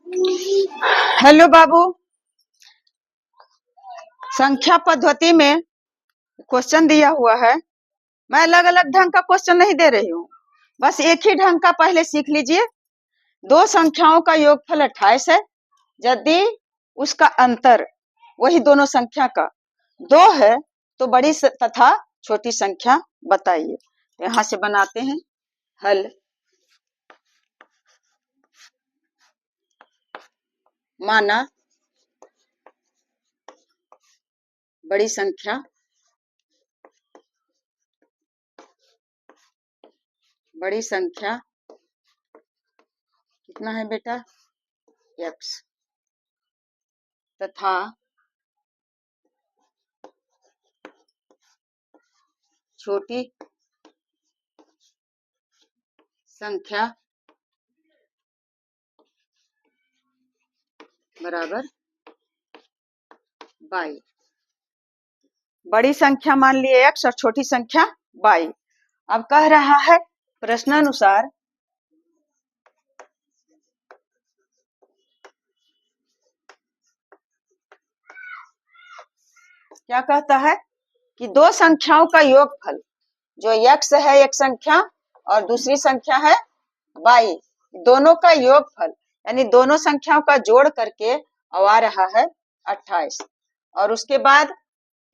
Hello बाबू। संख्या पद्धति में क्वेश्चन दिया हुआ है। मैं अलग अलग ढंग का क्वेश्चन नहीं दे रही हूँ, बस एक ही ढंग का पहले सीख लीजिए। दो संख्याओं का योगफल 28 है यदि उसका अंतर वही दोनों संख्या का 2 है तो बड़ी तथा छोटी संख्या बताइए। यहाँ से बनाते हैं हल। माना बड़ी संख्या कितना है बेटा x तथा छोटी संख्या बराबर y। बड़ी संख्या मान लिए x और छोटी संख्या y। अब कह रहा है प्रश्नानुसार क्या कहता है कि दो संख्याओं का योगफल जो x है एक संख्या और दूसरी संख्या है y, दोनों का योगफल यानी दोनों संख्याओं का जोड़ करके आ रहा है 28। और उसके बाद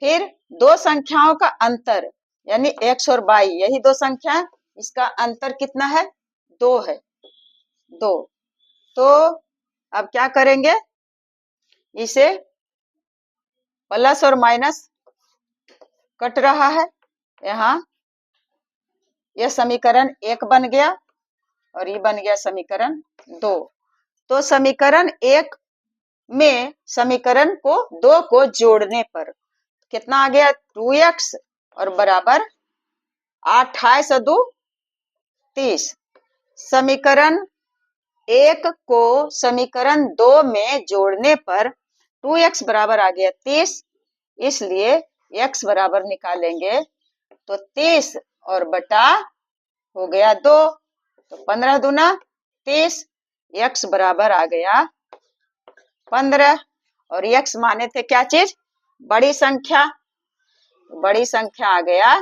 फिर दो संख्याओं का अंतर यानी x और y, यही दो संख्या, इसका अंतर कितना है 2 है 2। तो अब क्या करेंगे, इसे प्लस और माइनस कट रहा है। यहाँ यह समीकरण 1 बन गया और ये बन गया समीकरण 2। तो समीकरण 1 में समीकरण को 2 को जोड़ने पर कितना आ गया 2x और बराबर 28 और 2 30। समीकरण 1 को समीकरण 2 में जोड़ने पर 2x बराबर आ गया 30, इसलिए x बराबर निकालेंगे तो 30 और बटा हो गया 2, तो 15 दूना 30, x बराबर आ गया 15। और x माने थे क्या चीज, बड़ी संख्या, बड़ी संख्या आ गया,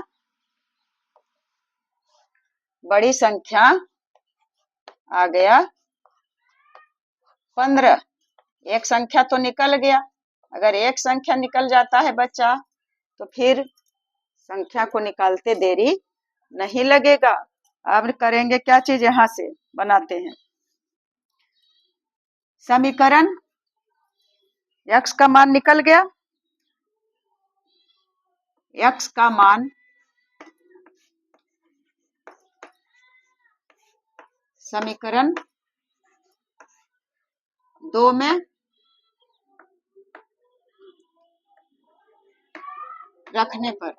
बड़ी संख्या आ गया 15। एक संख्या तो निकल गया, अगर एक संख्या निकल जाता है बच्चा तो फिर संख्या को निकालते देरी नहीं लगेगा। अब करेंगे क्या चीज, यहां से बनाते हैं समीकरण। x का मान निकल गया, x का मान समीकरण 2 में रखने पर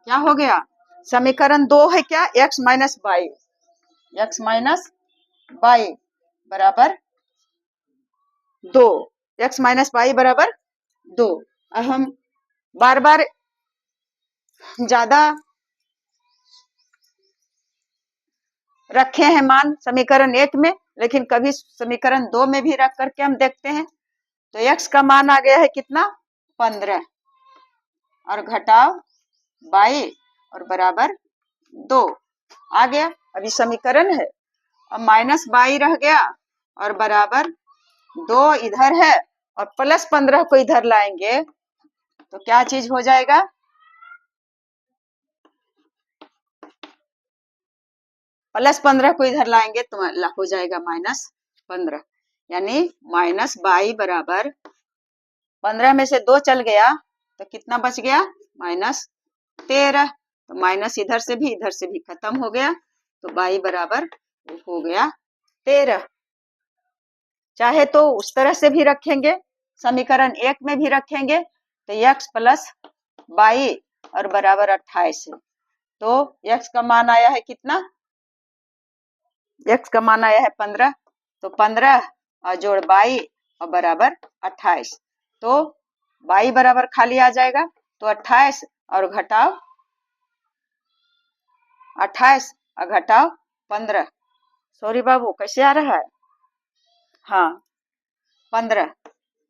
क्या हो गया, समीकरण 2 है क्या x माइनस y बराबर 2, x माइनस y बराबर 2। अब हम बार बार ज्यादा रखे हैं मान समीकरण 1 में, लेकिन कभी समीकरण 2 में भी रख करके हम देखते हैं। तो x का मान आ गया है कितना 15 और घटाव y और बराबर 2 आ गया। अभी समीकरण है, अब माइनस y रह गया और बराबर 2 इधर है और प्लस 15 को इधर लाएंगे तो क्या चीज हो जाएगा, प्लस 15 को इधर लाएंगे तो हो जाएगा माइनस 15, यानी माइनस y बराबर 15 में से 2 चल गया तो कितना बच गया माइनस 13। तो माइनस इधर से भी खत्म हो गया, तो y बराबर हो गया 13। चाहे तो उस तरह से भी रखेंगे, समीकरण 1 में भी रखेंगे तो x प्लस y और बराबर 28 है। तो x का मान आया है कितना, x का मान आया है 15, तो 15 और जोड़ y और बराबर 28, तो y बराबर खाली आ जाएगा, तो 28 और घटाव 28 और घटाव 15। सॉरी बाबू, कैसे आ रहा है? हाँ, 15।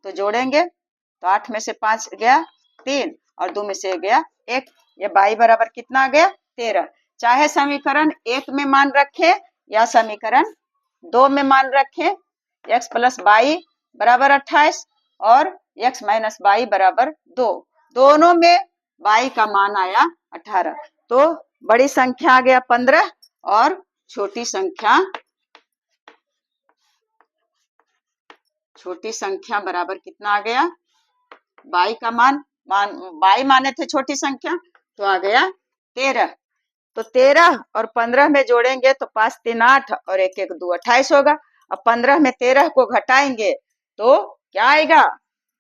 तो जोड़ेंगे तो 8 में से 5 गया 3 और 2 में से गया 1। ये बाई बराबर कितना आ गया? 13। चाहे समीकरण 1 में मान रखे या समीकरण 2 में मान रखे, x प्लस बाई बराबर 28 और x माइनस बाई बराबर 2, दोनों में बाई का मान आया 18। तो बड़ी संख्या आ गया 15 और छोटी संख्या बराबर कितना आ गया? बाई का बाई माने थे छोटी संख्या, तो आ गया 13। तो 13 और 15 में जोड़ेंगे तो 5 3 8 और 1 1 2 28 होगा। अब 15 में 13 को घटाएंगे तो क्या आएगा?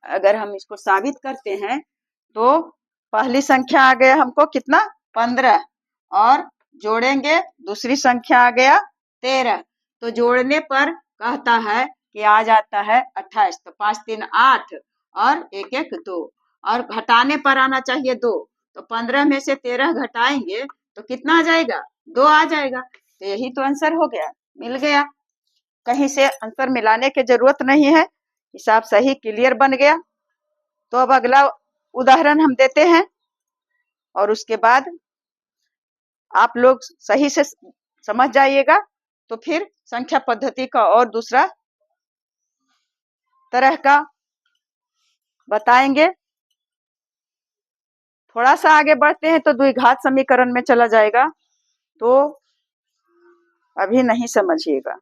अगर हम इसको साबित करते हैं तो पहली संख्या आ गया हमको कितना? 15 और जोड़ेंगे दूसरी संख्या आ गया 13। तो जोड़ने पर कहता है कि आ जाता है 28। तो 5 3 8 और 1 1 2 और घटाने पर आना चाहिए 2। तो 15 में से 13 घटाएंगे तो कितना आ जाएगा? 2 आ जाएगा। तो यही तो आंसर हो गया, मिल गया। कहीं से आंसर मिलाने की जरूरत नहीं है, हिसाब सही क्लियर बन गया। तो अब अगला उदाहरण हम देते हैं और उसके बाद आप लोग सही से समझ जाइएगा। तो फिर संख्या पद्धति का और दूसरा तरह का बताएंगे। थोड़ा सा आगे बढ़ते हैं तो द्विघात समीकरण में चला जाएगा, तो अभी नहीं समझिएगा।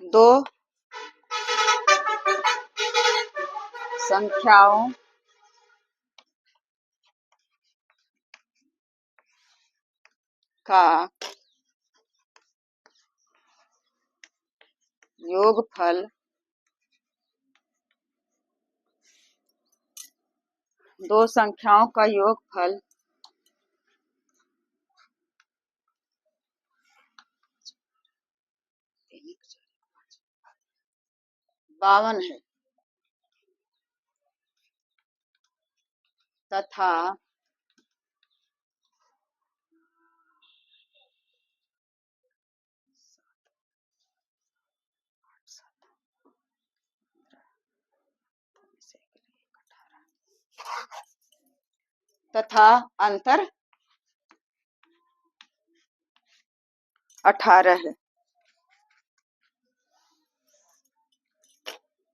दो संख्याओं का योगफल दो संख्याओं का योगफल 52 है तथा अंतर 18 है।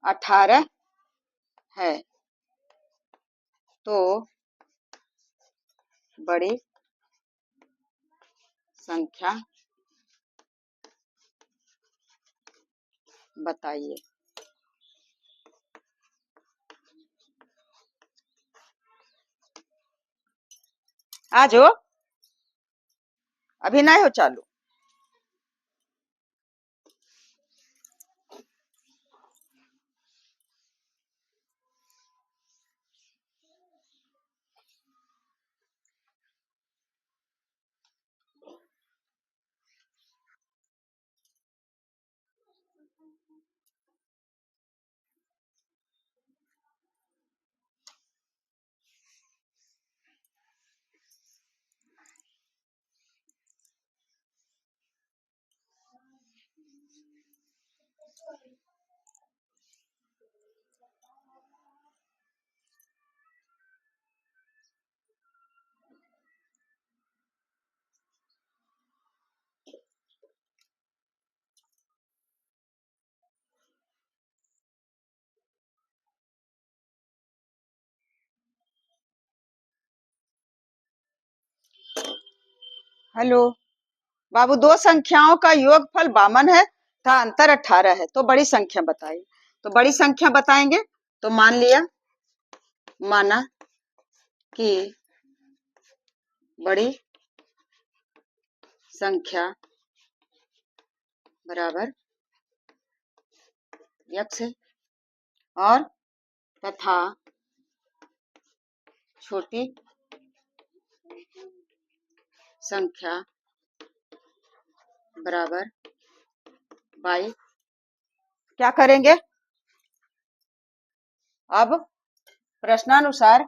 18 है। तो बड़ी संख्या बताइए। आ जाओ, अभी नहीं हो चालू। हेलो बाबू, दो संख्याओं का योगफल 52 है था अंतर 18 है, तो बड़ी संख्या बताइए। तो बड़ी संख्या बताएंगे तो माना कि बड़ी संख्या बराबर x है और तथा छोटी संख्या बराबर y। क्या करेंगे? अब प्रश्नानुसार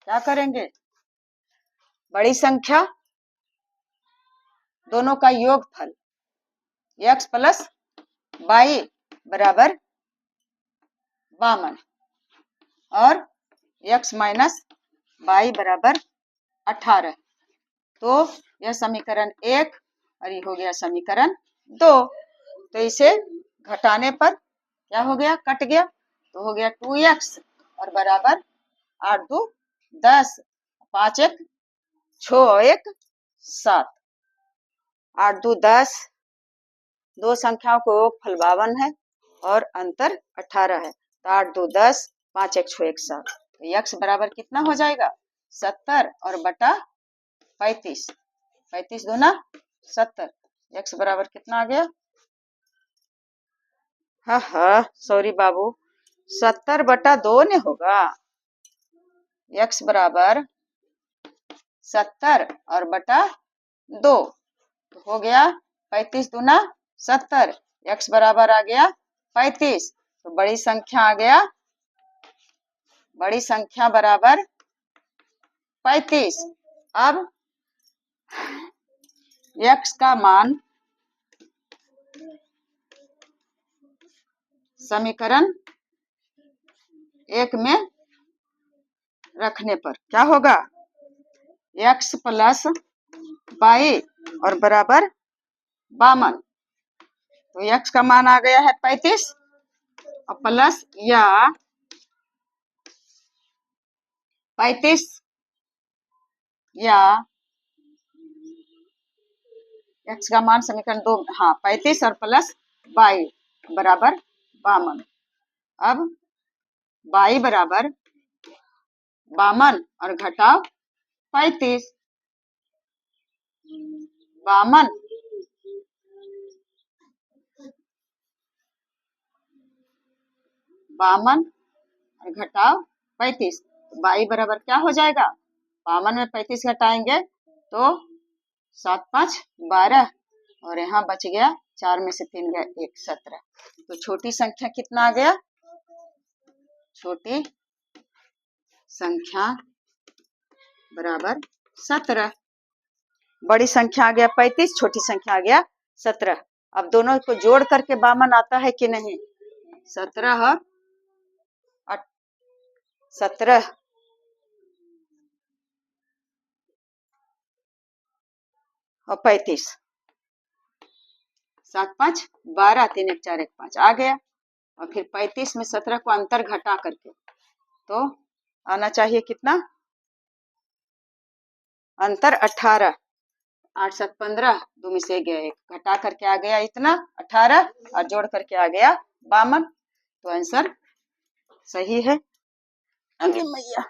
क्या करेंगे? बड़ी संख्या दोनों का योगफल x प्लस y बराबर 52 और x माइनस y बराबर 18। तो यह समीकरण 1 और ये हो गया समीकरण 2। तो इसे घटाने पर क्या हो गया? कट गया, तो हो गया 2x और बराबर 8 2 10, 5 1 6 1 7, 8 2 10। दो संख्याओं को योगफल 52 है और अंतर 18 है, तो 8 2 10, 5 1 6 1 7। तो x बराबर कितना हो जाएगा? 70 और बटा 35, 35 दूना 70। x बराबर कितना आ गया? हाँ सॉरी बाबू, 70 बटा 2 ने होगा। x बराबर 70 और बटा 2 तो हो गया 35 दूना 70। x बराबर आ गया 35। तो बड़ी संख्या आ गया, बड़ी संख्या बराबर 35। अब x का मान समीकरण 1 में रखने पर क्या होगा? x प्लस y और बराबर 52। तो x का मान आ गया है 35 और प्लस या 35 या x का मान समीकरण 2, हाँ 35 और प्लस y बराबर 52। अब y बराबर 52 और घटाओ 35, 52 और घटाओ 35। y बराबर क्या हो जाएगा? 52 में 35 घटाएंगे तो 7 5 12 और यहाँ बच गया 4 में से 3 गया 1 17। तो छोटी संख्या कितना आ गया? छोटी संख्या बराबर 17। बड़ी संख्या आ गया 35, छोटी संख्या आ गया 17। अब दोनों को जोड़ करके 52 आता है कि नहीं? 17 और 17 और 35, 7 5 12, 3 1 4 1 5 आ गया। और फिर 35 में 17 को अंतर घटा करके तो आना चाहिए कितना? अंतर 18, 8 7 15, 2 में से गया 1, घटा करके आ गया इतना 18 और जोड़ करके आ गया 52। तो आंसर सही है। अरे मैया।